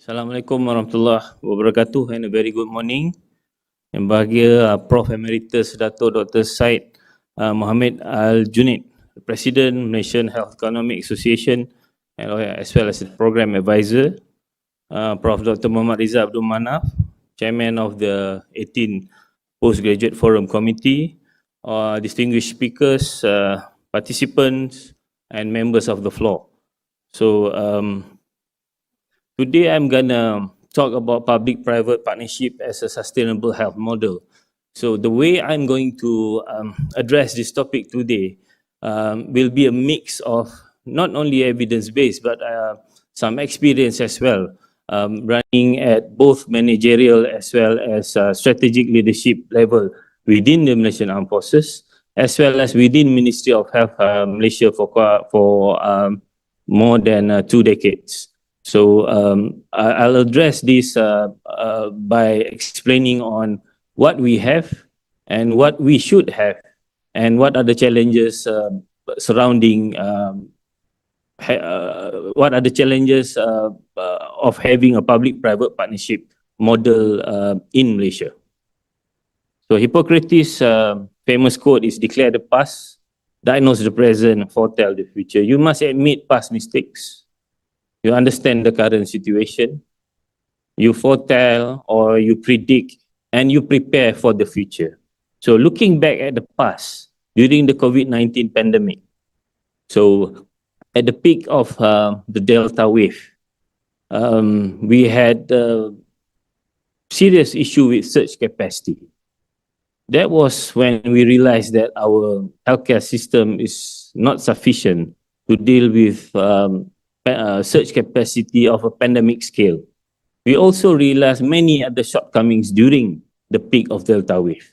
Assalamualaikum warahmatullahi wabarakatuh and a very good morning. Yang bahagia Prof Emeritus Dato Dr. Syed Mohamed Al-Junaid, President Malaysian Health Economic Association and as well as the Program Advisor, Prof Dr. Muhammad Riza Abdul Manaf, Chairman of the 18 Postgraduate Forum Committee, distinguished speakers, participants and members of the floor. So today I'm gonna talk about public-private partnership as a sustainable health model. So the way I'm going to address this topic today will be a mix of not only evidence-based but some experience as well, running at both managerial as well as strategic leadership level within the Malaysian Armed Forces, as well as within Ministry of Health Malaysia for more than 2 decades. So I'll address this by explaining on what we have and what we should have and what are the challenges surrounding of having a public-private partnership model in Malaysia. So Hippocrates' famous quote is declare the past, diagnose the present, foretell the future. You must admit past mistakes. You understand the current situation, you foretell or you predict, and you prepare for the future. So looking back at the past, during the COVID-19 pandemic, so at the peak of the Delta wave, we had a serious issue with surge capacity. That was when we realized that our healthcare system is not sufficient to deal with surge capacity of a pandemic scale. We also realized many other shortcomings during the peak of Delta wave.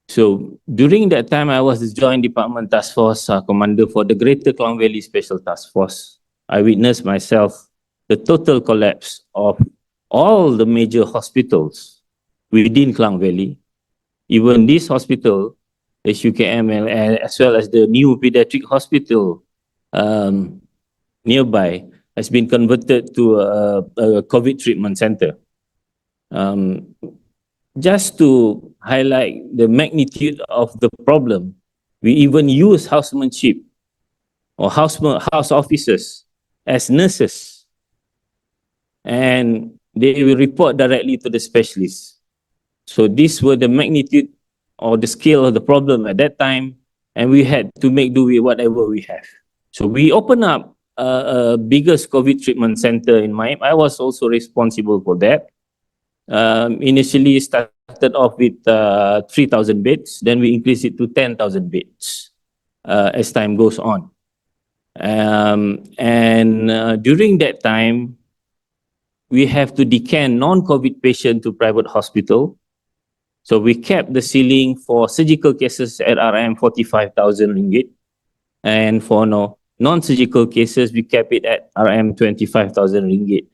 So during that time, I was the Joint Department Task Force Commander for the Greater Klang Valley Special Task Force. I witnessed myself the total collapse of all the major hospitals within Klang Valley. Even this hospital, the FK-KMK, as well as the new pediatric hospital nearby, has been converted to a COVID treatment center. Just to highlight the magnitude of the problem, we even use housemanship or house officers as nurses, and they will report directly to the specialists. So these were the magnitude or the scale of the problem at that time, and we had to make do with whatever we have. So we opened up biggest COVID treatment center in Maib. I was also responsible for that. Initially started off with 3,000 beds, then we increased it to 10,000 beds as time goes on. During that time, we have to decant non-COVID patient to private hospital. So we kept the ceiling for surgical cases at RM 45,000 ringgit, and for non-surgical cases, we kept it at RM 25,000 ringgit.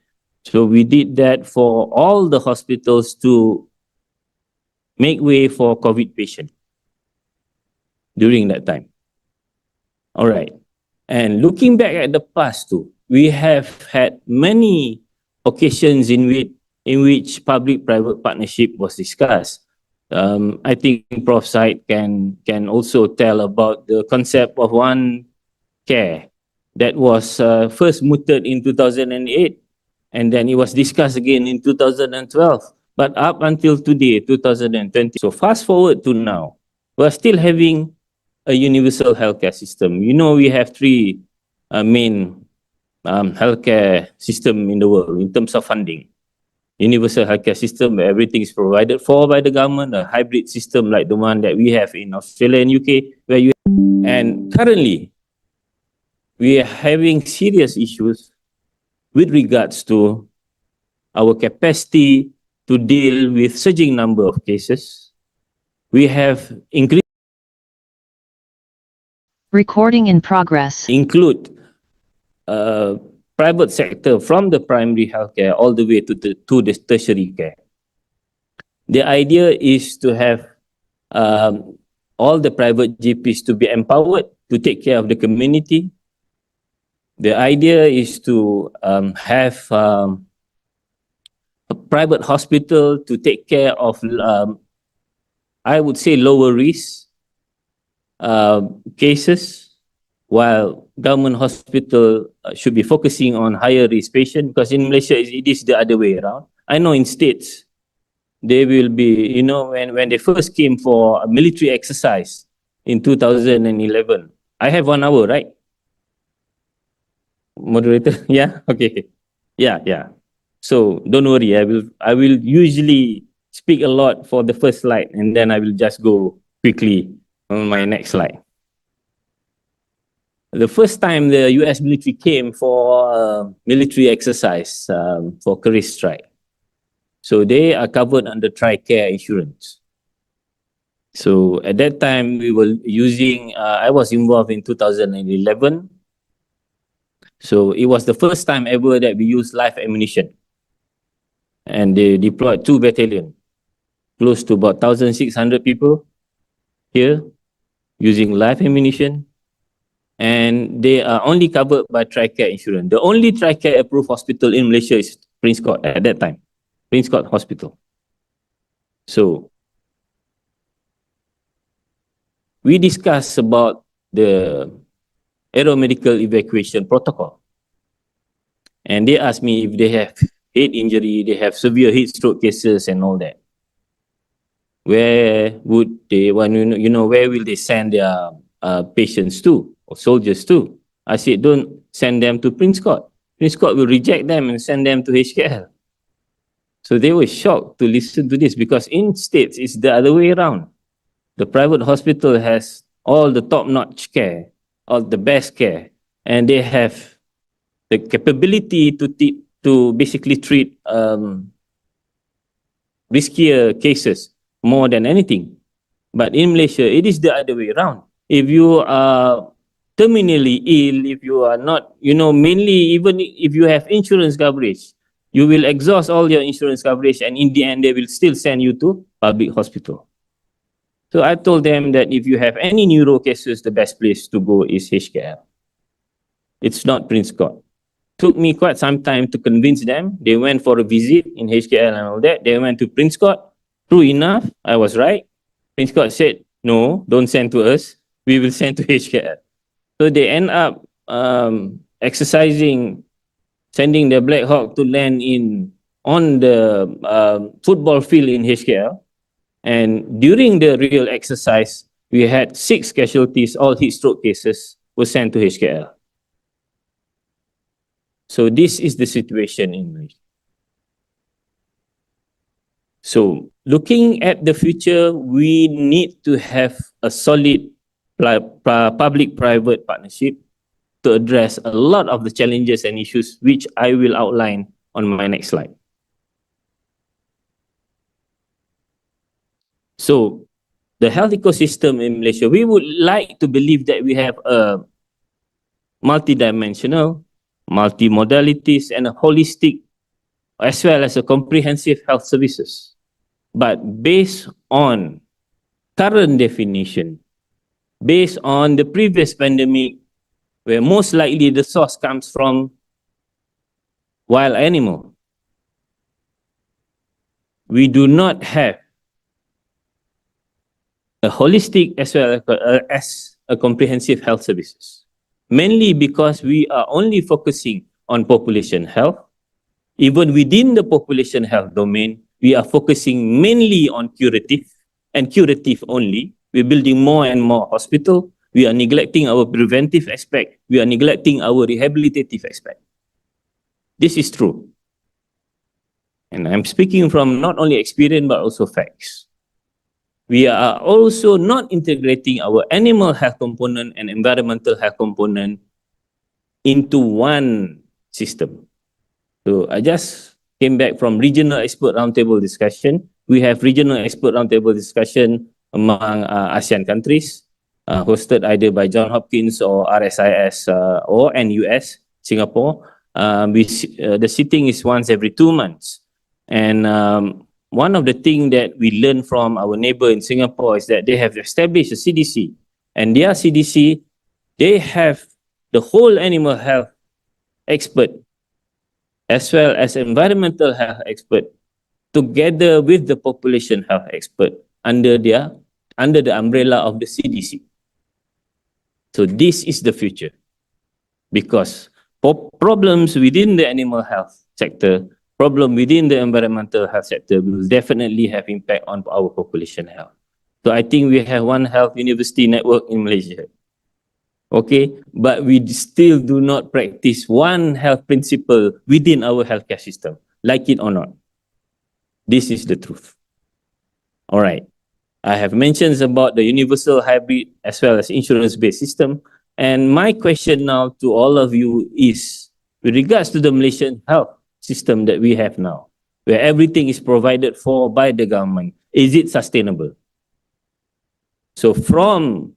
So we did that for all the hospitals to make way for COVID patients during that time. All right. And looking back at the past too, we have had many occasions in which public-private partnership was discussed. I think Prof. Syed can also tell about the concept of one care that was first mooted in 2008, and then it was discussed again in 2012, but up until today, 2020. So fast forward to now, we're still having a universal healthcare system. You know, we have three main healthcare system in the world in terms of funding. Universal healthcare system where everything is provided for by the government, a hybrid system like the one that we have in Australia and UK, where you and currently we are having serious issues with regards to our capacity to deal with surging number of cases. We have increased recording in progress. Include private sector from the primary healthcare all the way to the tertiary care. The idea is to have all the private GPs to be empowered to take care of the community. The idea is to have a private hospital to take care of, I would say, lower risk cases, while government hospital should be focusing on higher risk patient, because in Malaysia it is the other way around. I know in states, they will be, you know, when they first came for a military exercise in 2011, I have 1 hour, right? Moderator, yeah, okay, yeah. So don't worry, I will usually speak a lot for the first slide, and then I will just go quickly on my next slide. The first time the US military came for military exercise for Korea strike, so they are covered under TRICARE insurance. So at that time, we were using, I was involved in 2011. So it was the first time ever that we used live ammunition. And they deployed 2 battalions, close to about 1,600 people here using live ammunition. And they are only covered by TRICARE insurance. The only TRICARE approved hospital in Malaysia is Prince Court at that time, Prince Court Hospital. So we discussed about the aeromedical evacuation protocol. And they asked me if they have head injury, they have severe heat stroke cases and all that. Where would they want, you know, where will they send their patients to, or soldiers to? I said, don't send them to Prince Court. Prince Court will reject them and send them to HKL. So they were shocked to listen to this, because in states, it's the other way around. The private hospital has all the top-notch care, all the best care, and they have the capability to basically treat riskier cases more than anything. But in Malaysia, it is the other way around. If you are terminally ill, if you are not, you know, mainly even if you have insurance coverage, you will exhaust all your insurance coverage, and in the end, they will still send you to public hospital. So I told them that if you have any neuro cases, the best place to go is HKL. It's not Prince Court. Took me quite some time to convince them. They went for a visit in HKL and all that. They went to Prince Court. True enough, I was right. Prince Court said, no, don't send to us. We will send to HKL. So they end up exercising, sending the Black Hawk to land on the football field in HKL. And during the real exercise, we had 6 casualties, all heat stroke cases, were sent to HKL. So this is the situation in Malaysia. So looking at the future, we need to have a solid public-private partnership to address a lot of the challenges and issues, which I will outline on my next slide. So the health ecosystem in Malaysia, we would like to believe that we have a multidimensional, multi-modalities, and a holistic, as well as a comprehensive health services. But based on current definition, based on the previous pandemic, where most likely the source comes from wild animal, we do not have a holistic as well as a comprehensive health services. Mainly because we are only focusing on population health. Even within the population health domain, we are focusing mainly on curative and curative only. We're building more and more hospitals. We are neglecting our preventive aspect. We are neglecting our rehabilitative aspect. This is true. And I'm speaking from not only experience, but also facts. We are also not integrating our animal health component and environmental health component into one system. So I just came back from regional expert roundtable discussion. We have regional expert roundtable discussion among ASEAN countries, hosted either by Johns Hopkins or RSIS or NUS, Singapore. The sitting is once every 2 months. And one of the things that we learned from our neighbor in Singapore is that they have established a CDC. And their CDC, they have the whole animal health expert as well as environmental health expert together with the population health expert under the umbrella of the CDC. So this is the future, because problems within the animal health sector, problem within the environmental health sector will definitely have impact on our population health. So I think we have one health university network in Malaysia. Okay, but we still do not practice one health principle within our healthcare system, like it or not. This is the truth. All right. I have mentions about the universal hybrid as well as insurance-based system. And my question now to all of you is, with regards to the Malaysian health system that we have now, where everything is provided for by the government, is it sustainable? So from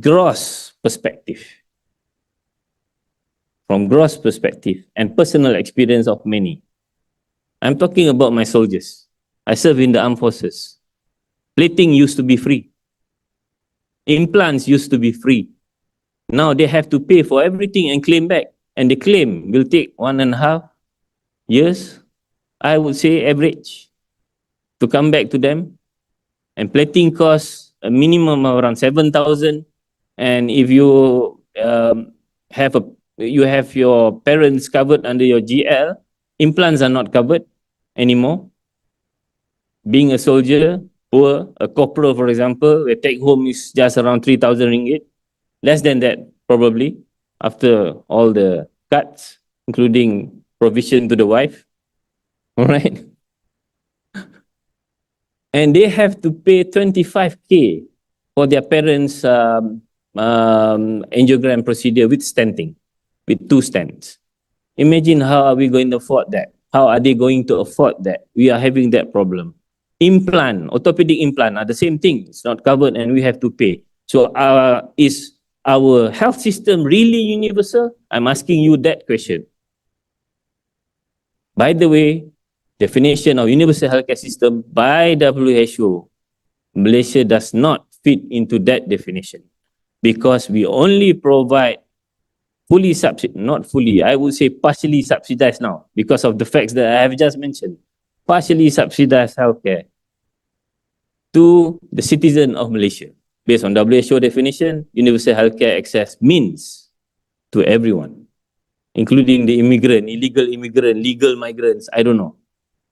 gross perspective and personal experience of many, I'm talking about my soldiers. I serve in the armed forces. Plating used to be free. Implants used to be free. Now they have to pay for everything and claim back. And the claim will take 1.5 years, I would say average, to come back to them. And plating costs a minimum of around 7,000. And if you have your parents covered under your GL, implants are not covered anymore. Being a soldier, poor, a corporal, for example, the take home is just around 3,000 ringgit. Less than that, probably, after all the cuts, including provision to the wife. All right. And they have to pay 25K for their parents' angiogram procedure with stenting, with 2 stents. Imagine how are we going to afford that? How are they going to afford that? We are having that problem. Implant, orthopedic implant are the same thing. It's not covered and we have to pay. So is our health system really universal? I'm asking you that question. By the way, definition of universal healthcare system by WHO, Malaysia does not fit into that definition, because we only provide fully subsidized, not fully, I would say partially subsidized now, because of the facts that I have just mentioned. Partially subsidized healthcare to the citizen of Malaysia. Based on WHO definition, universal healthcare access means to everyone, including the immigrant, illegal immigrant, legal migrants, I don't know.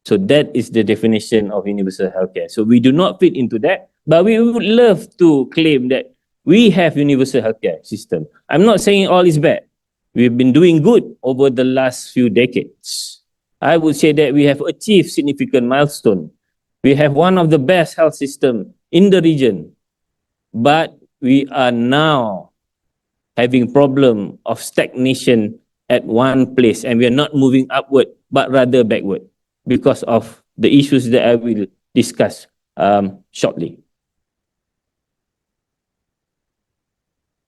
So that is the definition of universal healthcare. So we do not fit into that, but we would love to claim that we have universal healthcare system. I'm not saying all is bad. We've been doing good over the last few decades. I would say that we have achieved significant milestone. We have one of the best health system in the region, but we are now having problem of stagnation at one place, and we are not moving upward, but rather backward, because of the issues that I will discuss shortly.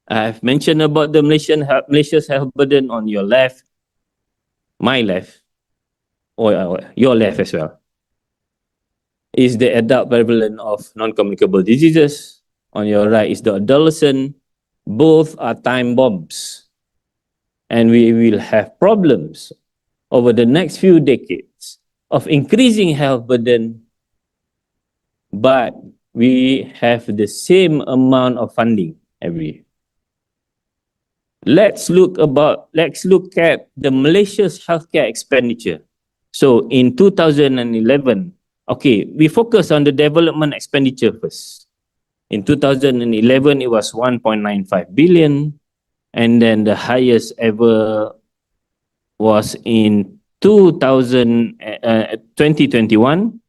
I have mentioned about the Malaysia's health burden on your left, my left, or your left as well, is the adult prevalence of non-communicable diseases. On your right is the adolescent. Both are time bombs. And we will have problems over the next few decades of increasing health burden, but we have the same amount of funding every year. Let's look at the Malaysia's healthcare expenditure. So in 2011, okay, we focus on the development expenditure first. In 2011, it was 1.95 billion, and then the highest ever was in 2021,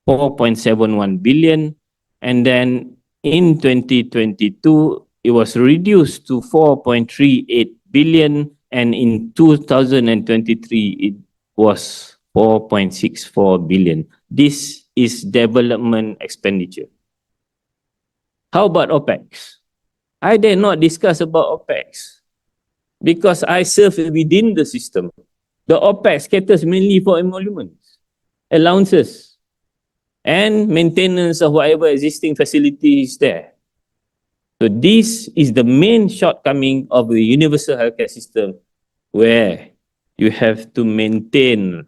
4.71 billion, and then in 2022, it was reduced to 4.38 billion, and in 2023, it was 4.64 billion. This is development expenditure. How about OPEX? I dare not discuss about OPEX because I serve within the system. The OPEX caters mainly for emoluments, allowances, and maintenance of whatever existing facility is there. So this is the main shortcoming of the universal healthcare system, where you have to maintain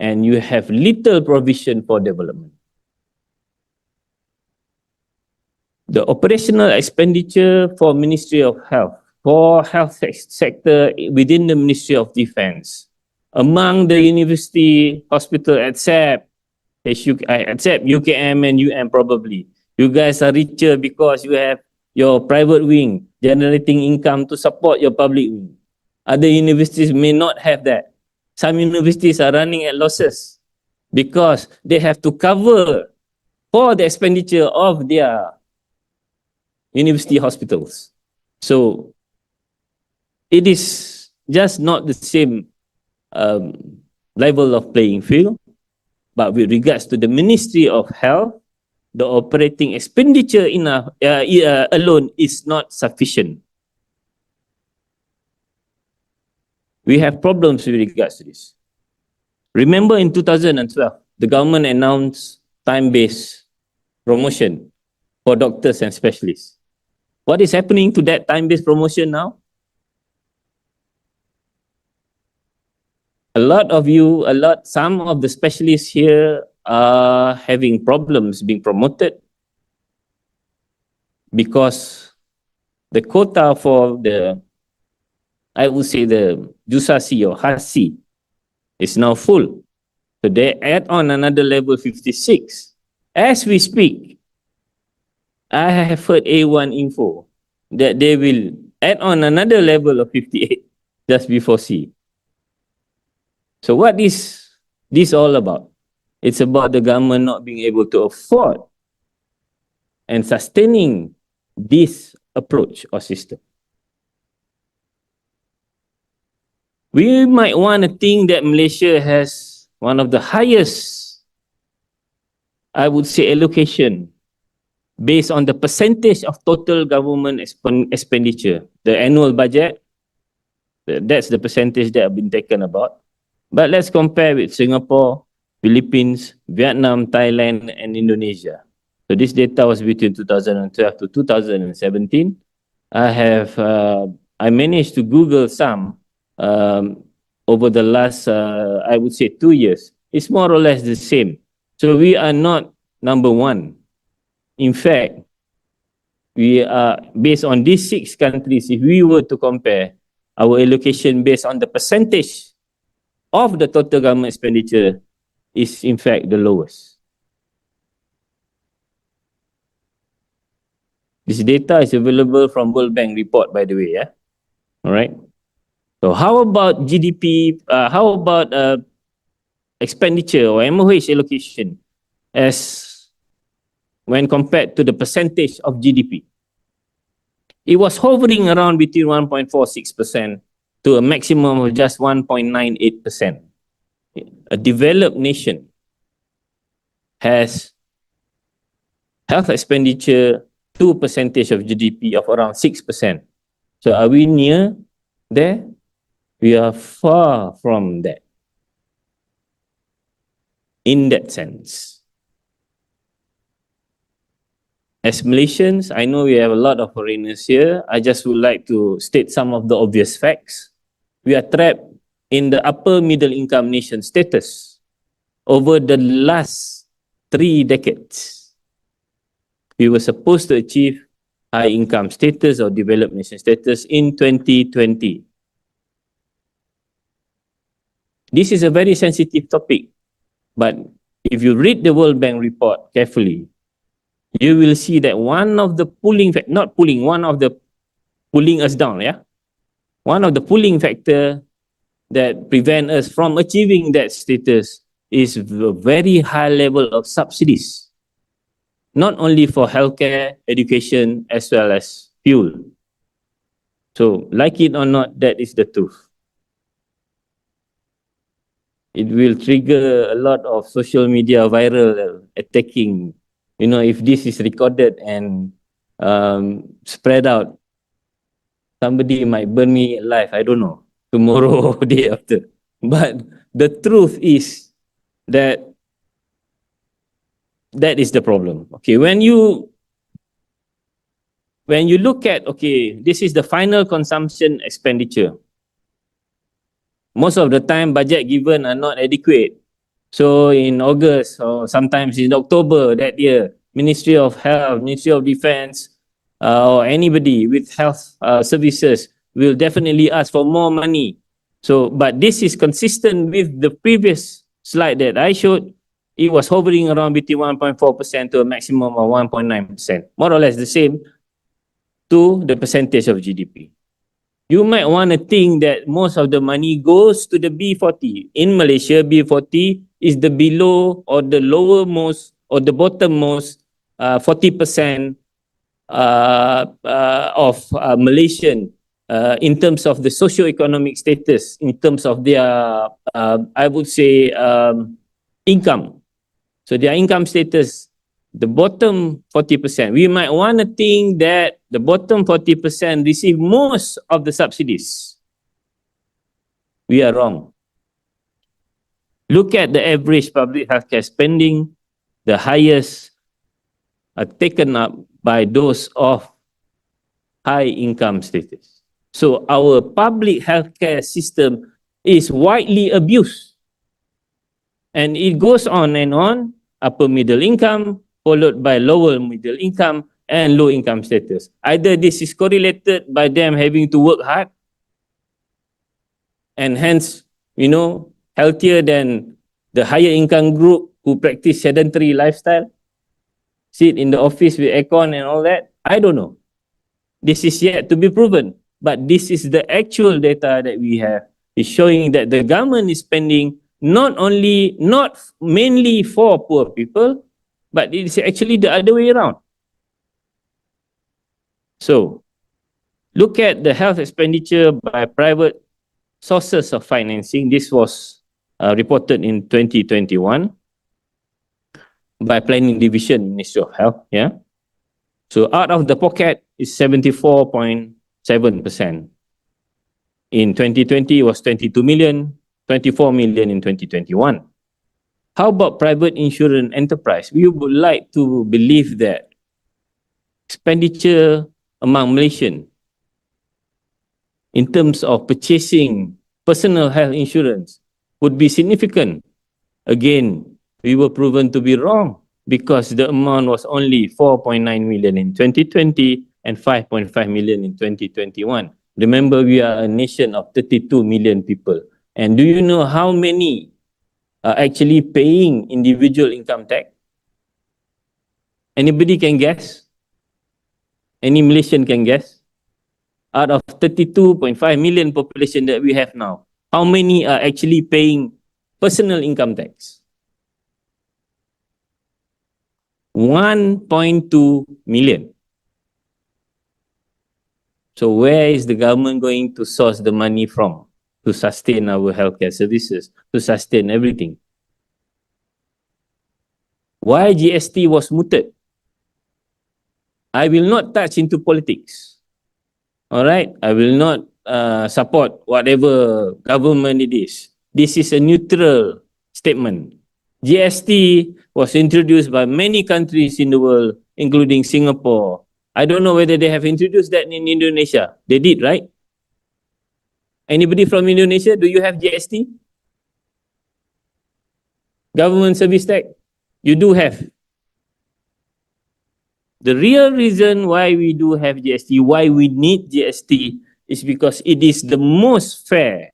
and you have little provision for development. The operational expenditure for Ministry of Health, for health sector within the Ministry of Defense, among the university hospital except UKM and UM probably. You guys are richer because you have your private wing generating income to support your public wing. Other universities may not have that. Some universities are running at losses because they have to cover for the expenditure of their university hospitals. So it is just not the same level of playing field. But with regards to the Ministry of Health, the operating expenditure alone is not sufficient. We have problems with regards to this. Remember in 2012, the government announced time-based promotion for doctors and specialists. What is happening to that time-based promotion now? Some of the specialists here are having problems being promoted because the quota for I would say the JUSASI or HASI is now full. So they add on another level 56. As we speak, I have heard A1 info that they will add on another level of 58 just before C. So what is this all about? It's about the government not being able to afford and sustaining this approach or system. We might want to think that Malaysia has one of the highest, I would say, allocation based on the percentage of total government expenditure. The annual budget, that's the percentage that have been taken about. But let's compare with Singapore, Philippines, Vietnam, Thailand, and Indonesia. So this data was between 2012 to 2017. I managed to Google some over the last, I would say 2 years. It's more or less the same. So we are not number one. In fact, we are, based on these 6 countries, if we were to compare our allocation based on the percentage of the total government expenditure, is in fact the lowest. This data is available from World Bank report, by the way. Yeah. All right. So how about GDP? How about expenditure or MOH allocation as when compared to the percentage of GDP? It was hovering around between 1.46% to a maximum of just 1.98%. A developed nation has health expenditure to percentage of GDP of around 6%. So are we near there? We are far from that. In that sense. As Malaysians, I know we have a lot of foreigners here. I just would like to state some of the obvious facts. We are trapped in the upper middle income nation status over the last 3 decades. We were supposed to achieve high income status or developed nation status in 2020. This is a very sensitive topic, but if you read the World Bank report carefully, you will see that one of the pulling us down, yeah? One of the pulling factor that prevent us from achieving that status is the very high level of subsidies, not only for healthcare, education, as well as fuel. So, like it or not, that is the truth. It will trigger a lot of social media viral attacking. You know, if this is recorded and spread out, somebody might burn me alive, I don't know, tomorrow or day after. But the truth is that that is the problem. Okay, when you look at, okay, this is the final consumption expenditure. Most of the time, budget given are not adequate So in August or sometimes in October that year, Ministry of Health, Ministry of Defense, or anybody with health services will definitely ask for more money. So, but this is consistent with the previous slide that I showed. It was hovering around between 1.4% to a maximum of 1.9%, more or less the same to the percentage of GDP. You might want to think that most of the money goes to the B40. In Malaysia, B40 is the below or the lowermost or the bottommost 40% of Malaysian in terms of the socio-economic status, in terms of their, I would say, income. So their income status, the bottom 40%, we might want to think that the bottom 40% receive most of the subsidies. We are wrong. Look at the average public healthcare spending, the highest are taken up by those of high income status. So our public healthcare system is widely abused. And it goes on and on, upper middle income, followed by lower middle income and low income status. Either this is correlated by them having to work hard and hence, healthier than the higher income group who practice sedentary lifestyle, sit in the office with aircon and all that. I don't know. This is yet to be proven, but this is the actual data that we have. It's showing that the government is spending not mainly for poor people, but it's actually the other way around. So, look at the health expenditure by private sources of financing. This was reported in 2021 by Planning Division, Ministry of Health. Yeah. So out of the pocket is 74.7%. In 2020, it was 22 million, 24 million in 2021. How about private insurance enterprise? We would like to believe that expenditure among Malaysians in terms of purchasing personal health insurance would be significant. Again, we were proven to be wrong because the amount was only 4.9 million in 2020 and 5.5 million in 2021. Remember, we are a nation of 32 million people. And do you know how many are actually paying individual income tax? Anybody can guess? Any Malaysian can guess? Out of 32.5 million population that we have now, how many are actually paying personal income tax? 1.2 million. So where is the government going to source the money from to sustain our healthcare services, to sustain everything? Why GST was mooted? I will not touch into politics. All right? I will not support whatever government it is. This is a neutral statement. GST was introduced by many countries in the world, including Singapore. I don't know whether they have introduced that in Indonesia. They did, right? Anybody from Indonesia, do you have GST? Government service tax? You do have. The real reason why we do have GST, why we need GST, is because it is the most fair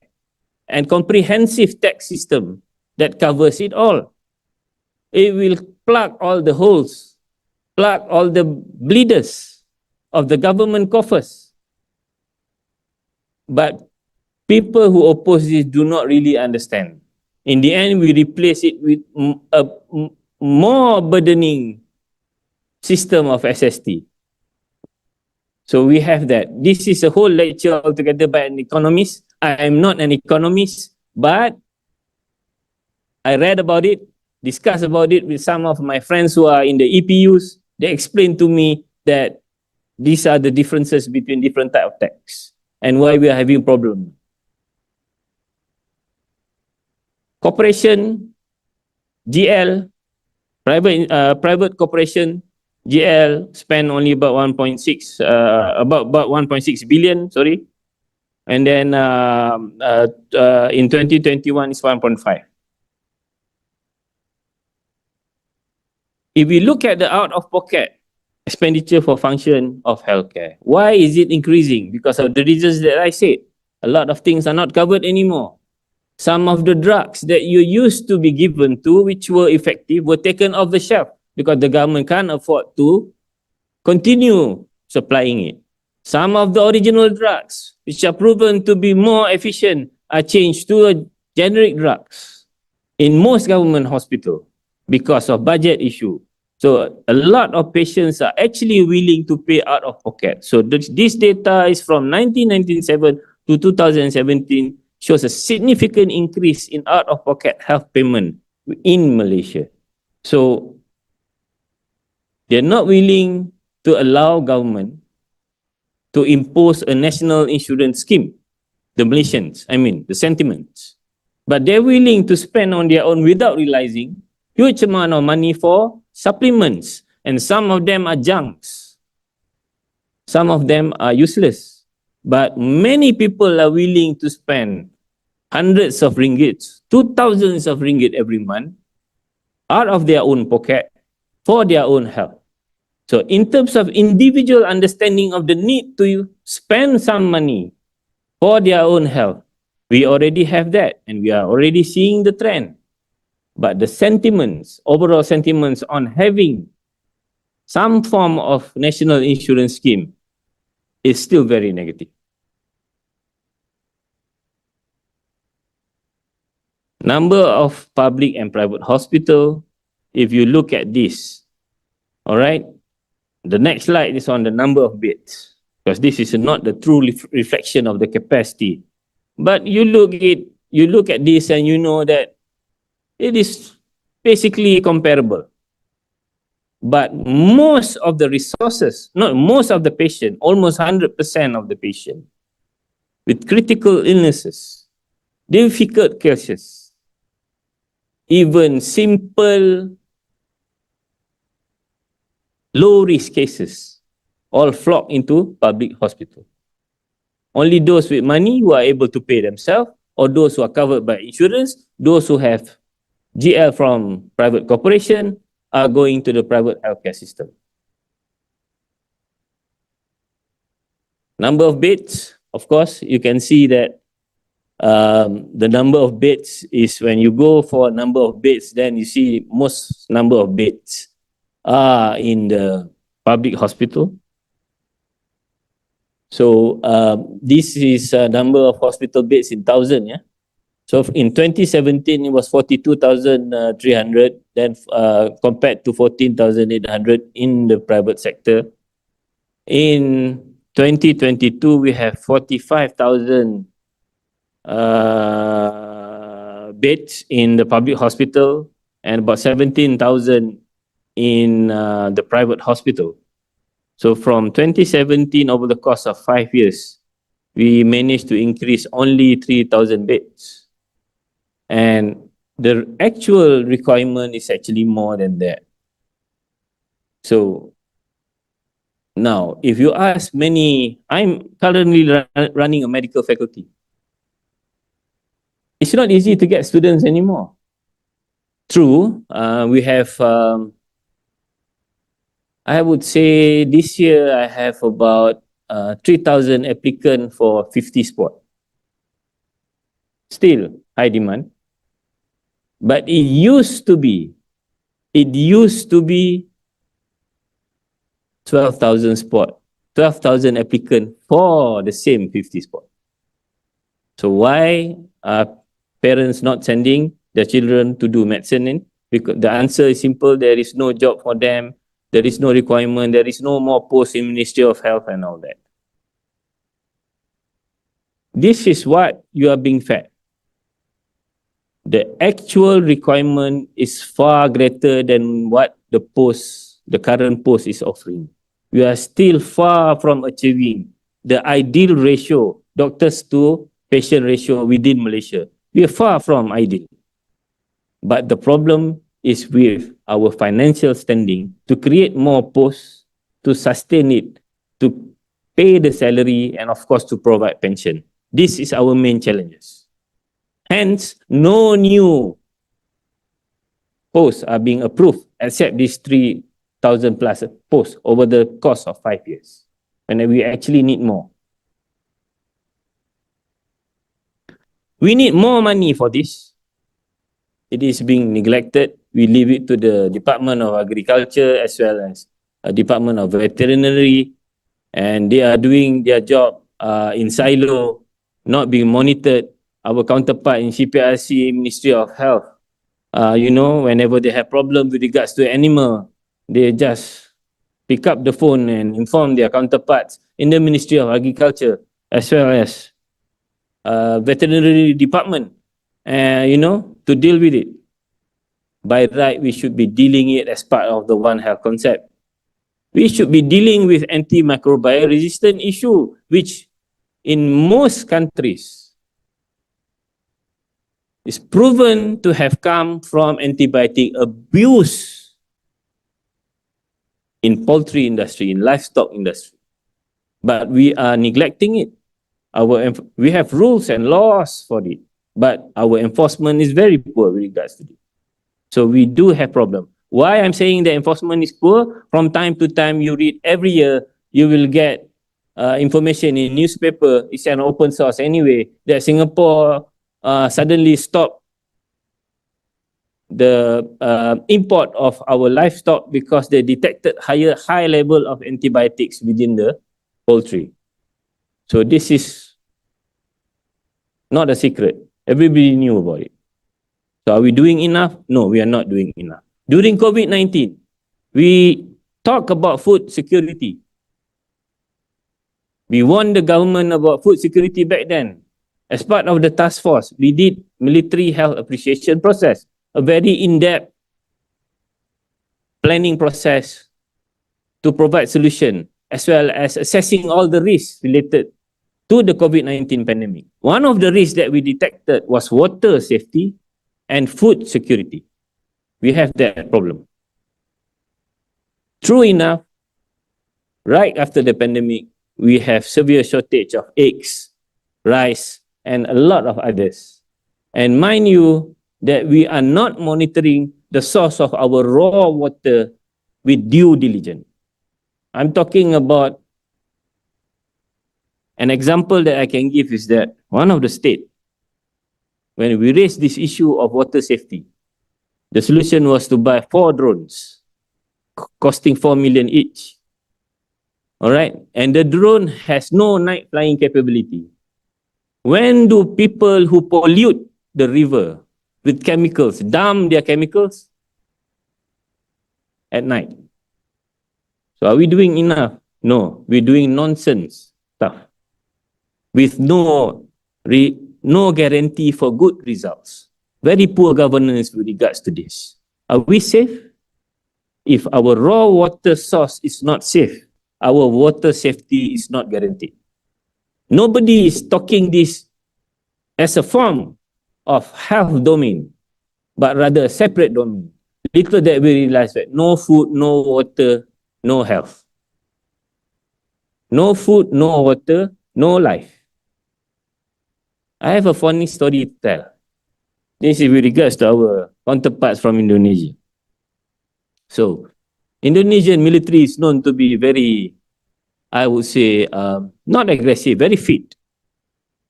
and comprehensive tax system that covers it all. It will plug all the holes, plug all the bleeders of the government coffers. But people who oppose this do not really understand. In the end, we replace it with a more burdening system of SST. So we have that. This is a whole lecture altogether by an economist. I am not an economist, but I read about it, discussed about it with some of my friends who are in the EPUs. They explained to me that these are the differences between different type of tax and why we are having problem. Corporation, GL, private corporation, GL spend only about 1.6 billion, sorry. And then in 2021 it's 1.5. If we look at the out-of-pocket expenditure for function of healthcare, why is it increasing? Because of the reasons that I said. A lot of things are not covered anymore. Some of the drugs that you used to be given to, which were effective, were taken off the shelf because the government can't afford to continue supplying it. Some of the original drugs, which are proven to be more efficient, are changed to generic drugs in most government hospitals because of budget issue. So a lot of patients are actually willing to pay out of pocket. So this data is from 1997 to 2017, shows a significant increase in out of pocket health payment in Malaysia. So they're not willing to allow government to impose a national insurance scheme. The Malaysians, I mean, the sentiments. But they're willing to spend on their own without realizing huge amount of money for supplements. And some of them are junks. Some of them are useless. But many people are willing to spend hundreds of ringgits to thousands of ringgit every month out of their own pocket for their own health. So in terms of individual understanding of the need to spend some money for their own health, we already have that and we are already seeing the trend. But the sentiments, overall sentiments on having some form of national insurance scheme is still very negative. Number of public and private hospital, if you look at this, all right, the next slide is on the number of beds, because this is not the true reflection of the capacity. But you look at this and you know that it is basically comparable. But most of the resources, not most of the patient, almost 100% of the patient with critical illnesses, difficult cases, even simple low-risk cases, all flock into public hospital. Only those with money who are able to pay themselves, or those who are covered by insurance, those who have GL from private corporation are going to the private healthcare system. Number of beds, of course, you can see that the number of beds is when you go for a number of beds, then you see most number of beds are in the public hospital. So this is a number of hospital beds in thousand, yeah. So in 2017, it was 42,300, then compared to 14,800 in the private sector. In 2022, we have 45,000 beds in the public hospital and about 17,000 in the private hospital. So from 2017, over the course of 5 years, we managed to increase only 3,000 beds. And the actual requirement is actually more than that. So now, if you ask many, I'm currently running a medical faculty. It's not easy to get students anymore. True, we have, I would say this year I have about 3,000 applicants for 50 spots. Still high demand. But it used to be 12,000 spots, 12,000 applicants for the same 50 spots. So why are parents not sending their children to do medicine in? Because the answer is simple, there is no job for them, there is no requirement, there is no more post in Ministry of Health and all that. This is what you are being fed. The actual requirement is far greater than what the current post is offering. We are still far from achieving the ideal ratio, doctors to patient ratio within Malaysia. We are far from ideal. But the problem is with our financial standing to create more posts, to sustain it, to pay the salary, and of course to provide pension. This is our main challenges. Hence, no new posts are being approved accept these 3,000 plus posts over the course of 5 years, when we actually need more. We need more money for this. It is being neglected. We leave it to the Department of Agriculture as well as Department of Veterinary, and they are doing their job in silo, not being monitored. Our counterpart in CPRC, Ministry of Health, whenever they have problem with regards to animal, they just pick up the phone and inform their counterparts in the Ministry of Agriculture as well as veterinary department, to deal with it. By right, we should be dealing it as part of the One Health concept. We should be dealing with antimicrobial resistant issue, which in most countries is proven to have come from antibiotic abuse in poultry industry, in livestock industry. But we are neglecting it. We have rules and laws for it, but our enforcement is very poor with regards to it. So we do have problem. Why I'm saying the enforcement is poor? From time to time, you read every year, you will get information in newspaper. It's an open source anyway, that Singapore suddenly stopped the import of our livestock because they detected high level of antibiotics within the poultry. So this is not a secret. Everybody knew about it. So are we doing enough? No, we are not doing enough. During COVID-19, we talk about food security. We warned the government about food security back then. As part of the task force, we did military health appreciation process, a very in-depth planning process to provide solution, as well as assessing all the risks related to the COVID-19 pandemic. One of the risks that we detected was water safety and food security. We have that problem. True enough, right after the pandemic, we have severe shortage of eggs, rice, and a lot of others. And mind you that we are not monitoring the source of our raw water with due diligence. I'm talking about an example that I can give is that one of the states, when we raised this issue of water safety, the solution was to buy 4 drones, costing 4 million each. All right, and the drone has no night flying capability. When do people who pollute the river with chemicals dump their chemicals? At night. So are we doing enough? No, we're doing nonsense stuff with no guarantee for good results. Very poor governance with regards to this. Are we safe? If our raw water source is not safe, our water safety is not guaranteed. Nobody is talking this as a form of health domain, but rather a separate domain. Little that we realize that no food, no water, no health. No food, no water, no life. I have a funny story to tell. This is with regards to our counterparts from Indonesia. So, Indonesian military is known to be very, I would say, not aggressive, very fit.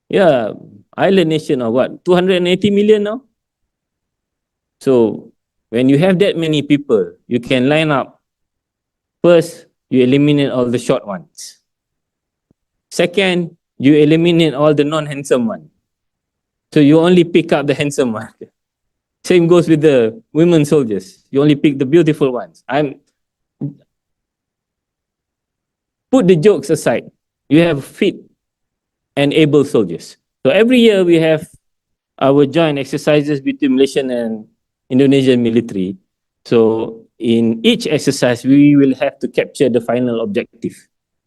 Yeah, island nation of what, 280 million now? So, when you have that many people, you can line up. First, you eliminate all the short ones. Second, you eliminate all the non-handsome ones. So you only pick up the handsome ones. Same goes with the women soldiers. You only pick the beautiful ones. Put the jokes aside. You have fit and able soldiers. So every year we have our joint exercises between Malaysian and Indonesian military. So in each exercise, we will have to capture the final objective.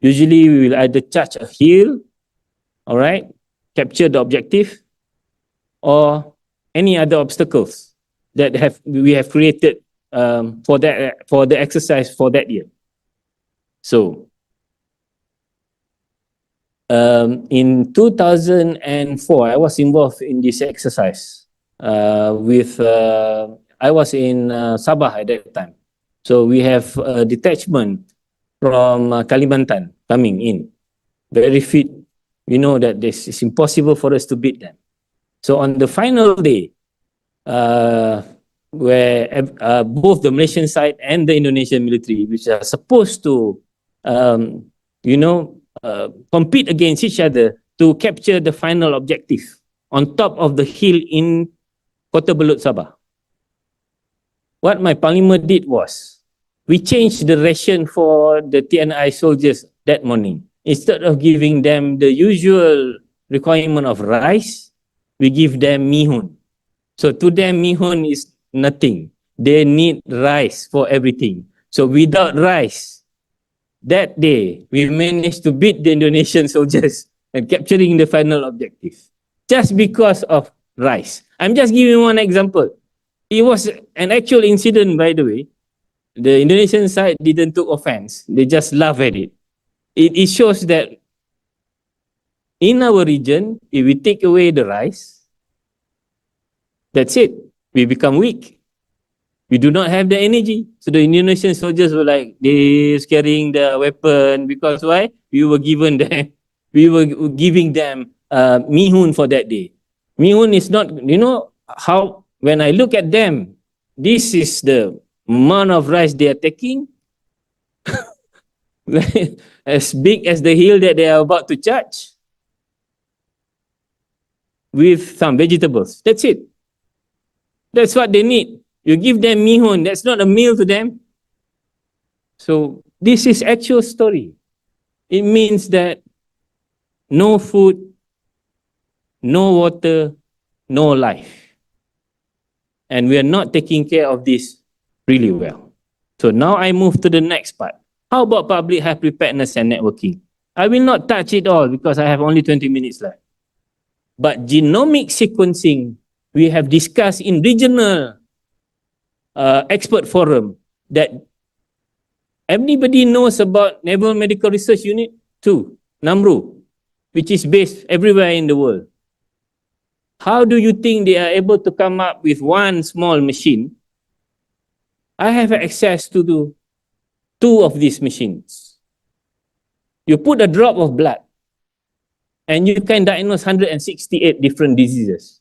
Usually we will either charge a hill, all right, capture the objective, or any other obstacles that we have created for the exercise for that year. So in 2004, I was involved in this exercise I was in Sabah at that time. So we have a detachment from Kalimantan coming in, very fit. We know that this is impossible for us to beat them. So on the final day, uh, where both the Malaysian side and the Indonesian military, which are supposed to, compete against each other to capture the final objective on top of the hill in Kota Belud, Sabah. What my parliament did was, we changed the ration for the TNI soldiers that morning. Instead of giving them the usual requirement of rice, we give them mihun. So to them, mihun is nothing. They need rice for everything. So without rice, that day, we managed to beat the Indonesian soldiers and capturing the final objective. Just because of rice. I'm just giving one example. It was an actual incident, by the way. The Indonesian side didn't take offense. They just laugh at it. It shows that in our region, if we take away the rice, that's it. We become weak. We do not have the energy. So the Indonesian soldiers were like this, carrying the weapon, because why? We were giving them mihun for that day. Mihun is not, how, when I look at them, this is the amount of rice they are taking, as big as the hill that they are about to charge, with some vegetables. That's it. That's what they need. You give them mihun, that's not a meal to them. So this is actual story. It means that no food, no water, no life. And we are not taking care of this really well. So now I move to the next part. How about public health preparedness and networking? I will not touch it all because I have only 20 minutes left. But genomic sequencing, we have discussed in regional expert forum that everybody knows about Naval Medical Research Unit 2, NAMRU, which is based everywhere in the world. How do you think they are able to come up with one small machine? I have access to do 2 of these machines. You put a drop of blood and you can diagnose 168 different diseases,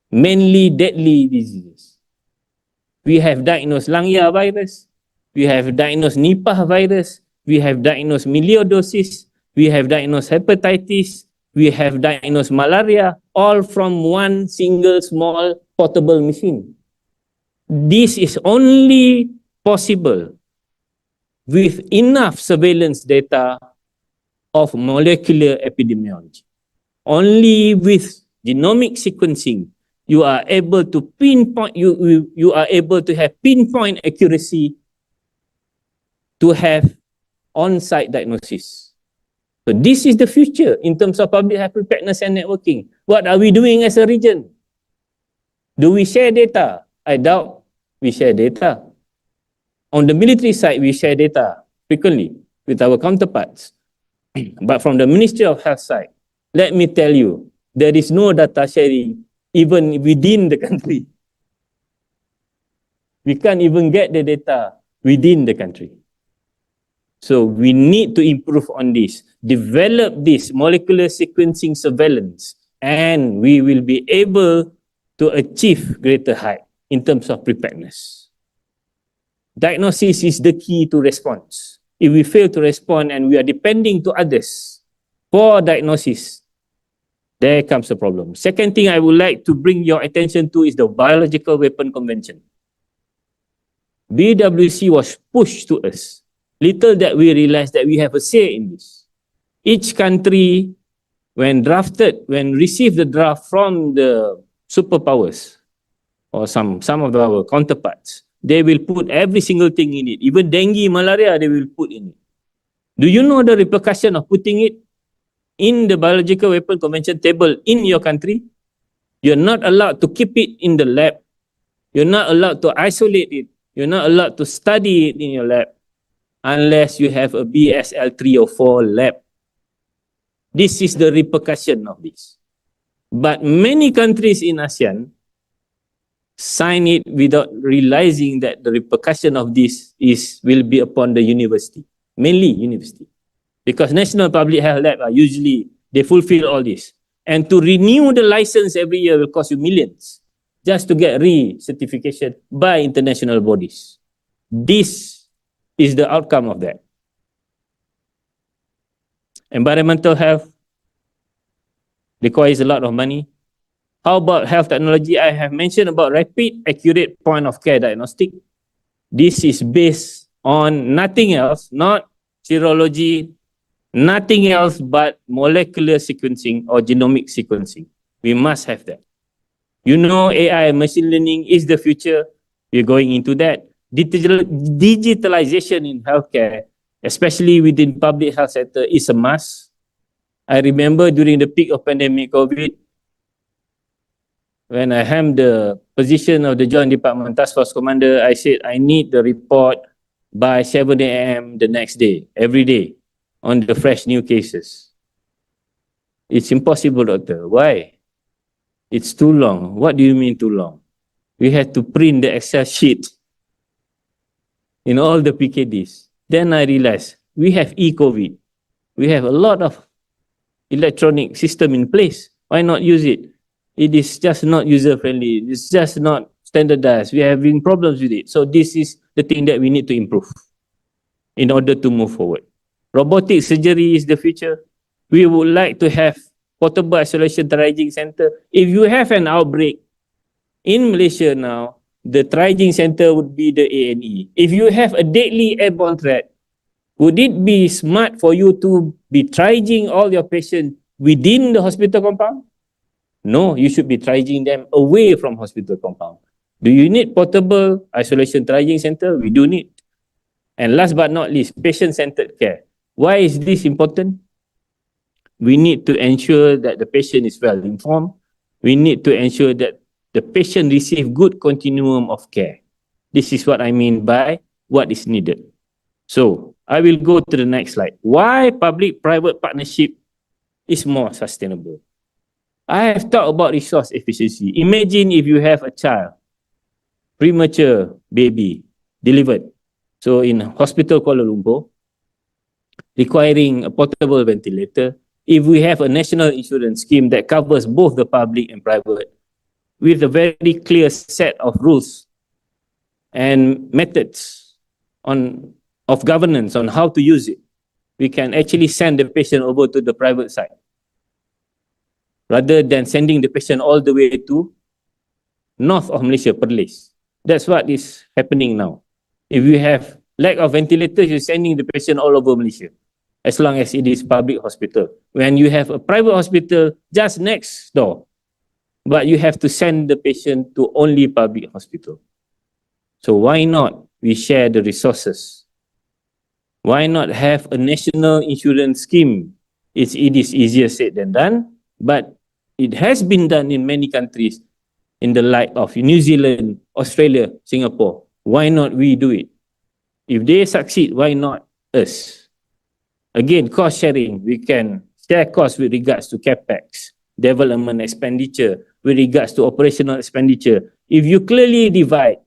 mainly deadly diseases. We have diagnosed Langya virus, we have diagnosed Nipah virus, we have diagnosed melioidosis, we have diagnosed hepatitis, we have diagnosed malaria, all from one single small portable machine. This is only possible with enough surveillance data of molecular epidemiology. Only with genomic sequencing, you are able to pinpoint, you are able to have pinpoint accuracy to have on-site diagnosis. So this is the future in terms of public health preparedness and networking. What are we doing as a region? Do we share data? I doubt we share data. On the military side, we share data frequently with our counterparts. But from the Ministry of Health side, let me tell you, there is no data sharing even within the country. We can't even get the data within the country. So we need to improve on this, develop this molecular sequencing surveillance, and we will be able to achieve greater height in terms of preparedness. Diagnosis is the key to response. If we fail to respond and we are depending to others for diagnosis, there comes a problem. Second thing I would like to bring your attention to is the Biological Weapon Convention. BWC was pushed to us. Little that we realized that we have a say in this. Each country, when received the draft from the superpowers or some of our counterparts, they will put every single thing in it. Even dengue, malaria, they will put in it. Do you know the repercussion of putting it in the Biological Weapon Convention table in your country? You're not allowed to keep it in the lab. You're not allowed to isolate it. You're not allowed to study it in your lab unless you have a BSL 3 or 4 lab. This is the repercussion of this. But many countries in ASEAN, sign it without realizing that the repercussion of this will be upon the university, mainly university. Because National Public Health Lab are usually, they fulfill all this. And to renew the license every year will cost you millions just to get re-certification by international bodies. This is the outcome of that. Environmental health requires a lot of money. How about health technology? I have mentioned about rapid, accurate point of care diagnostic. This is based on nothing else, not serology, nothing else but molecular sequencing or genomic sequencing. We must have that. You know, AI and machine learning is the future. We're going into that. Digitalization in healthcare, especially within public health sector, is a must. I remember during the peak of pandemic COVID, when I held the position of the Joint Department Task Force Commander, I said I need the report by 7 a.m. the next day, every day, on the fresh new cases. It's impossible, doctor. Why? It's too long. What do you mean too long? We had to print the Excel sheet in all the PKDs. Then I realized we have e-COVID. We have a lot of electronic system in place. Why not use it? It is just not user-friendly. It's just not standardized. We are having problems with it. So this is the thing that we need to improve in order to move forward. Robotic surgery is the future. We would like to have portable isolation triaging center. If you have an outbreak in Malaysia now, the triaging center would be the A&E. If you have a deadly airborne threat, would it be smart for you to be triaging all your patients within the hospital compound? No, you should be triaging them away from hospital compound. Do you need portable isolation triaging center? We do need. And last but not least, patient-centered care. Why is this important? We need to ensure that the patient is well informed. We need to ensure that the patient receive good continuum of care. This is what I mean by what is needed. So I will go to the next slide. Why public-private partnership is more sustainable? I have talked about resource efficiency. Imagine if you have a child, premature baby, delivered. So in hospital Kuala Lumpur, requiring a portable ventilator, if we have a national insurance scheme that covers both the public and private, with a very clear set of rules and methods of governance on how to use it, we can actually send the patient over to the private side, rather than sending the patient all the way to north of Malaysia, Perlis. That's what is happening now. If you have lack of ventilators, you're sending the patient all over Malaysia, as long as it is public hospital. When you have a private hospital just next door, but you have to send the patient to only public hospital. So why not we share the resources? Why not have a national insurance scheme? It is easier said than done, but it has been done in many countries in the light of New Zealand, Australia, Singapore. Why not we do it? If they succeed, why not us? Again, cost sharing. We can share costs with regards to capex, development expenditure, with regards to operational expenditure. If you clearly divide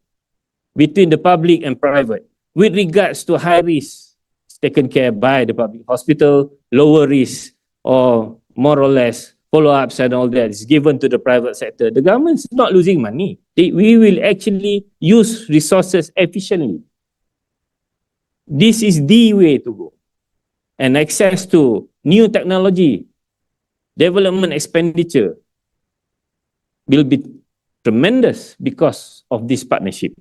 between the public and private, with regards to high risk, taken care by the public hospital, lower risk, or more or less follow-ups and all that is given to the private sector, the government is not losing money. We will actually use resources efficiently. This is the way to go. And access to new technology, development expenditure will be tremendous because of this partnership.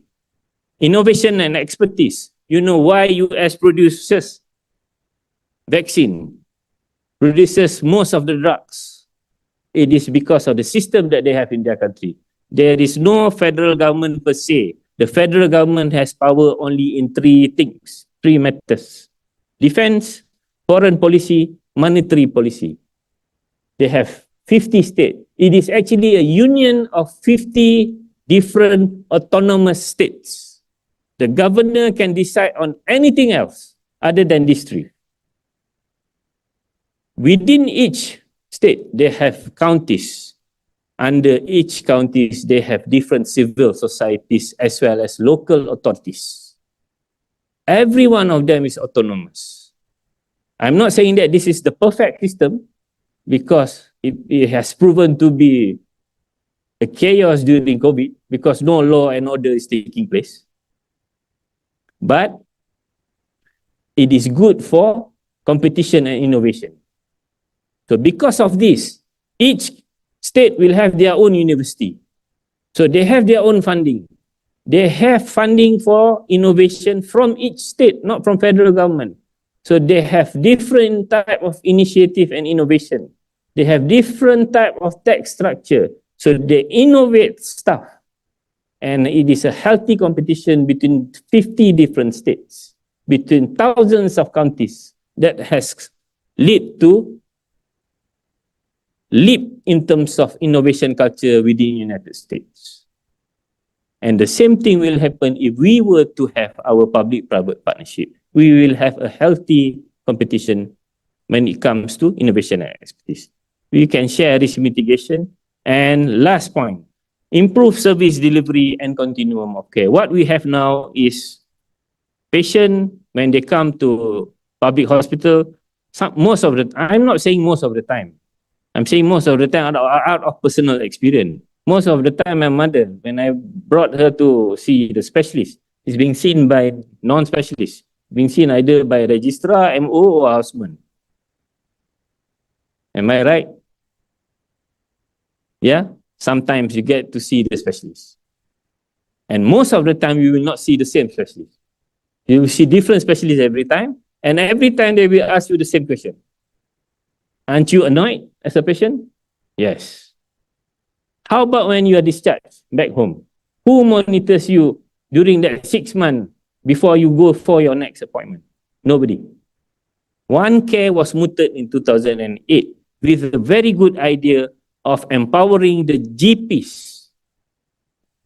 Innovation and expertise. You know why US produces vaccine, produces most of the drugs. It is because of the system that they have in their country. There is no federal government per se. The federal government has power only in three things, three matters: defense, foreign policy, monetary policy. They have 50 states. It is actually a union of 50 different autonomous states. The governor can decide on anything else other than these three. Within each state, they have counties, under each counties, they have different civil societies as well as local authorities. Every one of them is autonomous. I'm not saying that this is the perfect system because it has proven to be a chaos during COVID because no law and order is taking place. But it is good for competition and innovation. So because of this, each state will have their own university. So they have their own funding. They have funding for innovation from each state, not from federal government. So they have different type of initiative and innovation. They have different type of tax structure. So they innovate stuff. And it is a healthy competition between 50 different states, between thousands of counties that has led to leap in terms of innovation culture within the United States. And the same thing will happen if we were to have our public-private partnership. We will have a healthy competition when it comes to innovation and expertise. We can share risk mitigation. And last point, improve service delivery and continuum of care. What we have now is patient, when they come to public hospital, most of the time, I'm not saying most of the time, I'm saying most of the time out of personal experience. Most of the time, my mother, when I brought her to see the specialist, is being seen by non-specialists, being seen either by registrar, MO, or houseman. Am I right? Yeah? Sometimes you get to see the specialist. And most of the time, you will not see the same specialist. You will see different specialists every time, and every time they will ask you the same question. Aren't you annoyed as a patient? Yes. How about when you are discharged back home? Who monitors you during that 6 months before you go for your next appointment? Nobody. One Care was mooted in 2008 with a very good idea of empowering the GPs.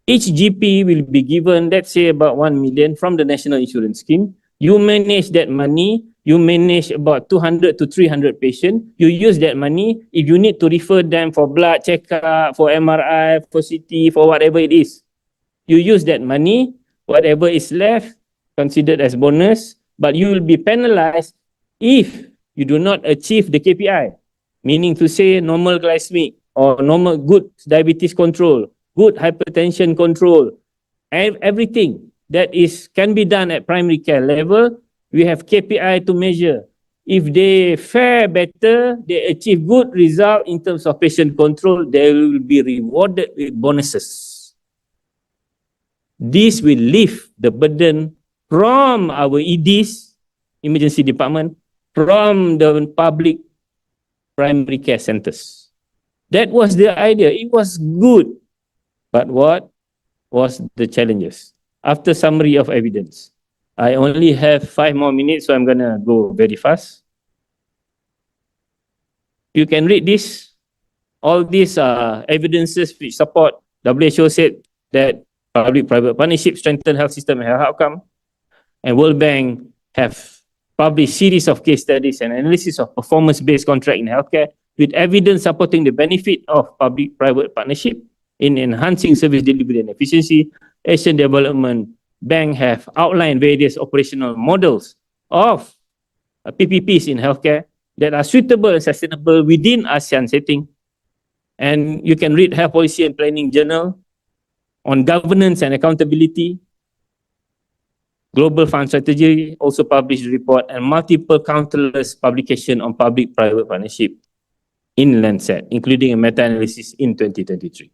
Each GP will be given, let's say, about 1 million from the National Insurance Scheme. You manage that money. You manage about 200 to 300 patients. You use that money. If you need to refer them for blood checkup, for MRI, for CT, for whatever it is, you use that money. Whatever is left, considered as bonus, but you will be penalized if you do not achieve the KPI, meaning to say normal glycemic or normal good diabetes control, good hypertension control, everything that can be done at primary care level. We have KPI to measure. If they fare better, they achieve good result in terms of patient control, they will be rewarded with bonuses. This will lift the burden from our EDs, emergency department, from the public primary care centers. That was the idea. It was good. But what was the challenges? After summary of evidence, I only have 5 more minutes, so I'm going to go very fast. You can read this. All these evidences which support. WHO said that public-private partnership strengthen health system and health outcome. And World Bank have published series of case studies and analysis of performance-based contract in healthcare with evidence supporting the benefit of public-private partnership in enhancing service delivery and efficiency. Asian Development Bank have outlined various operational models of PPPs in healthcare that are suitable and sustainable within ASEAN setting. And you can read Health Policy and Planning Journal on governance and accountability. Global Fund Strategy also published a report and multiple countless publications on public-private partnership in Lancet, including a meta-analysis in 2023.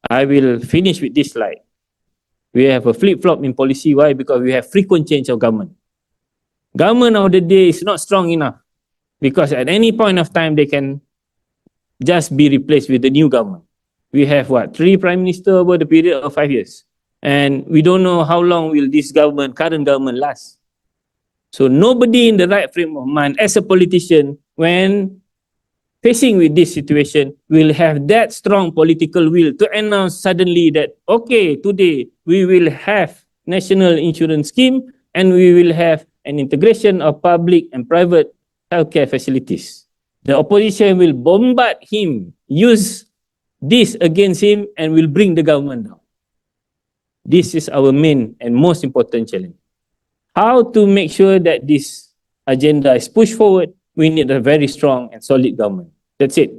I will finish with this slide. We have a flip-flop in policy. Why? Because we have frequent change of government. Government of the day is not strong enough because at any point of time they can just be replaced with the new government. We have 3 prime ministers over the period of 5 years. And we don't know how long will this government, current government, last. So nobody in the right frame of mind as a politician, when facing with this situation, will have that strong political will to announce suddenly that, okay, today we will have national insurance scheme and we will have an integration of public and private healthcare facilities. The opposition will bombard him, use this against him, and will bring the government down. This is our main and most important challenge. How to make sure that this agenda is pushed forward? We need a very strong and solid government. That's it.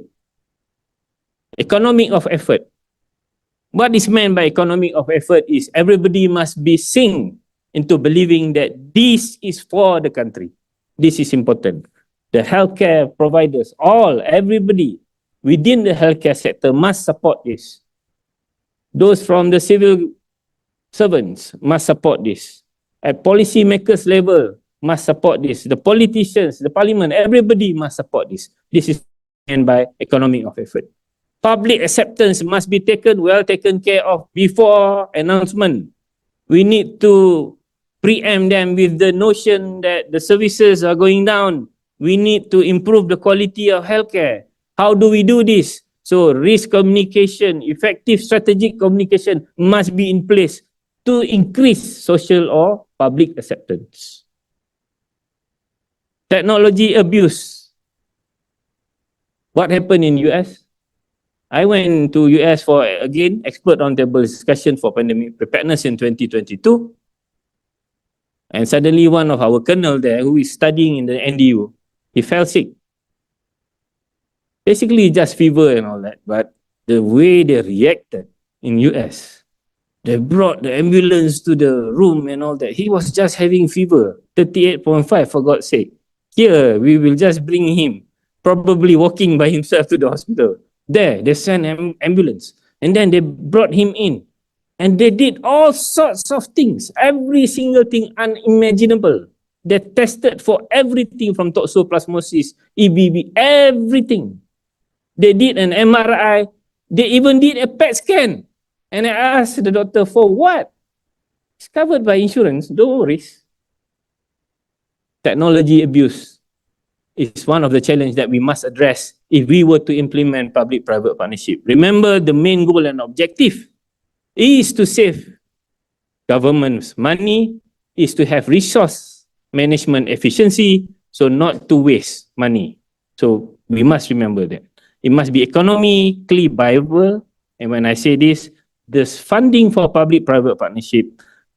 Economic of effort. What is meant by economic of effort is everybody must be synced into believing that this is for the country. This is important. The healthcare providers, everybody within the healthcare sector must support this. Those from the civil servants must support this. At policy makers level must support this. The politicians, the parliament, everybody must support this. This is meant by economic of effort. Public acceptance must be well taken care of before announcement. We need to preempt them with the notion that the services are going down. We need to improve the quality of healthcare. How do we do this? So risk communication, effective strategic communication must be in place to increase social or public acceptance. Technology abuse. What happened in US? I went to US for, again, expert roundtable discussion for pandemic preparedness in 2022. And suddenly one of our colonel there, who is studying in the NDU, he fell sick. Basically just fever and all that, but the way they reacted in US, they brought the ambulance to the room and all that. He was just having fever, 38.5 for God's sake. Here, we will just bring him, probably walking by himself to the hospital. There, they sent an ambulance. And then they brought him in. And they did all sorts of things, every single thing unimaginable. They tested for everything from toxoplasmosis, EBV, everything. They did an MRI. They even did a PET scan. And I asked the doctor, for what? It's covered by insurance, don't worry. Technology abuse is one of the challenges that we must address if we were to implement public-private partnership. Remember, the main goal and objective is to save government's money, is to have resource management efficiency, so not to waste money. So we must remember that. It must be economically viable. And when I say this funding for public-private partnership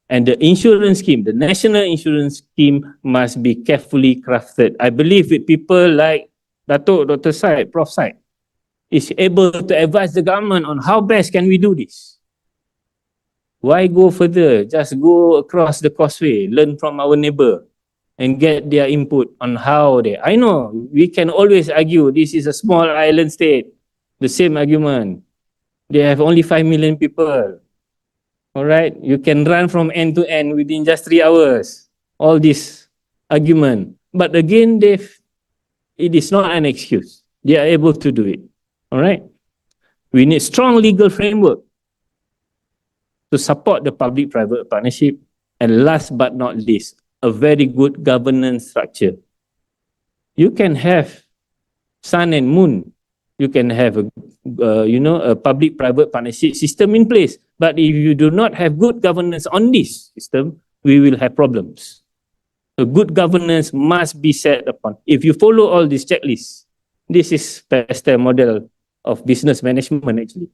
and the insurance scheme, the national insurance scheme must be carefully crafted. I believe with people like Dr. Said, Prof. Said, is able to advise the government on how best can we do this. Why go further? Just go across the causeway, learn from our neighbor and get their input on how they... I know we can always argue this is a small island state, the same argument. They have only 5 million people. All right, you can run from end to end within just 3 hours. All this argument. But again, it is not an excuse. They are able to do it. All right. We need strong legal framework to support the public-private partnership. And last but not least, a very good governance structure. You can have sun and moon. You can have a public-private partnership system in place. But if you do not have good governance on this system, we will have problems. So good governance must be set upon. If you follow all these checklists, this is Pasteur model of business management actually.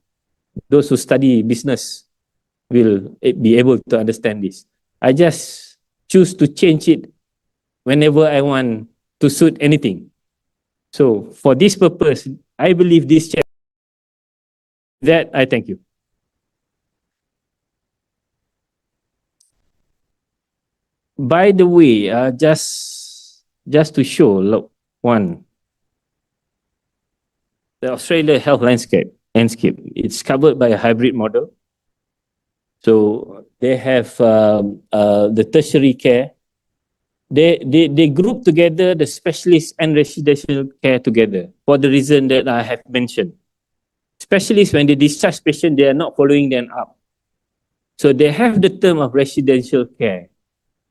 Those who study business will be able to understand this. I just choose to change it whenever I want to suit anything. So for this purpose, I believe this that I thank you. By the way, just to show, look, one, the Australia health landscape, it's covered by a hybrid model. So they have the tertiary care. They group together the specialist and residential care together for the reason that I have mentioned. Specialists, when they discharge patients, they are not following them up. So they have the term of residential care.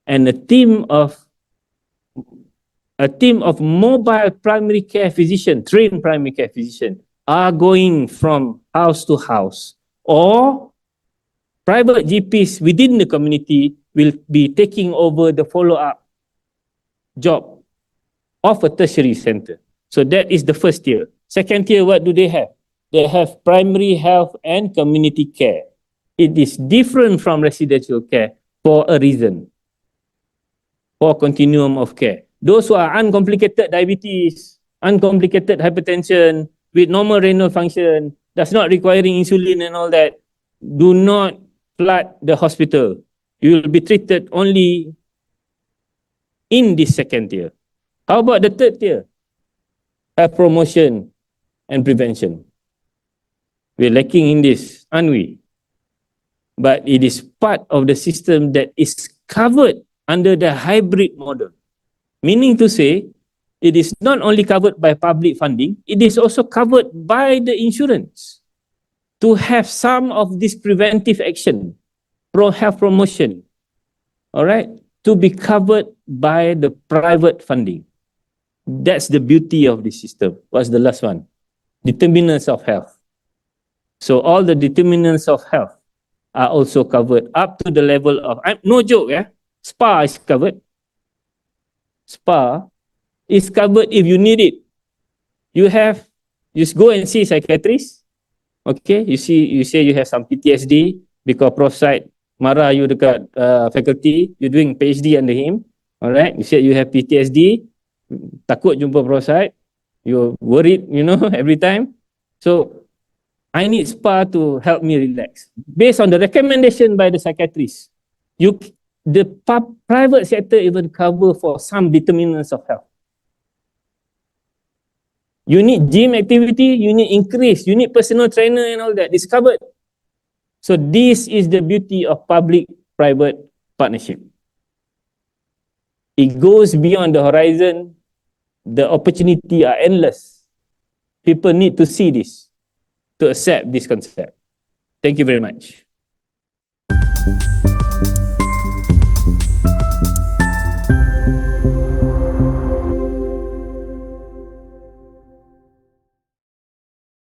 And a team of mobile primary care physician, trained primary care physician, are going from house to house, or private GPs within the community will be taking over the follow-up job of a tertiary center. So that is the first tier. Second tier, what do they have? They have primary health and community care. It is different from residential care for a reason, for continuum of care. Those who are uncomplicated diabetes, uncomplicated hypertension, with normal renal function, does not requiring insulin and all that, do not flood the hospital. You will be treated only in this second tier. How about the third tier? Health promotion and prevention. We're lacking in this, aren't we? But it is part of the system that is covered under the hybrid model. Meaning to say, it is not only covered by public funding, it is also covered by the insurance to have some of this preventive action, health promotion, all right, to be covered by the private funding. That's the beauty of this system. What's the last one? Determinants of health. So all the determinants of health are also covered up to the level of, no joke, SPA is covered. SPA is covered if you need it. You just go and see a psychiatrist. Okay, you say you have some PTSD because prof side marah you dekat faculty, you're doing PhD under him. All right, you say you have PTSD, takut jumpa prof side, you're worried, every time. So I need SPA to help me relax. Based on the recommendation by the psychiatrist, the private sector even cover for some determinants of health. You need gym activity, you need increase, you need personal trainer and all that, it's covered. So this is the beauty of public-private partnership. It goes beyond the horizon, the opportunity are endless. People need to see this, to accept this concept. Thank you very much.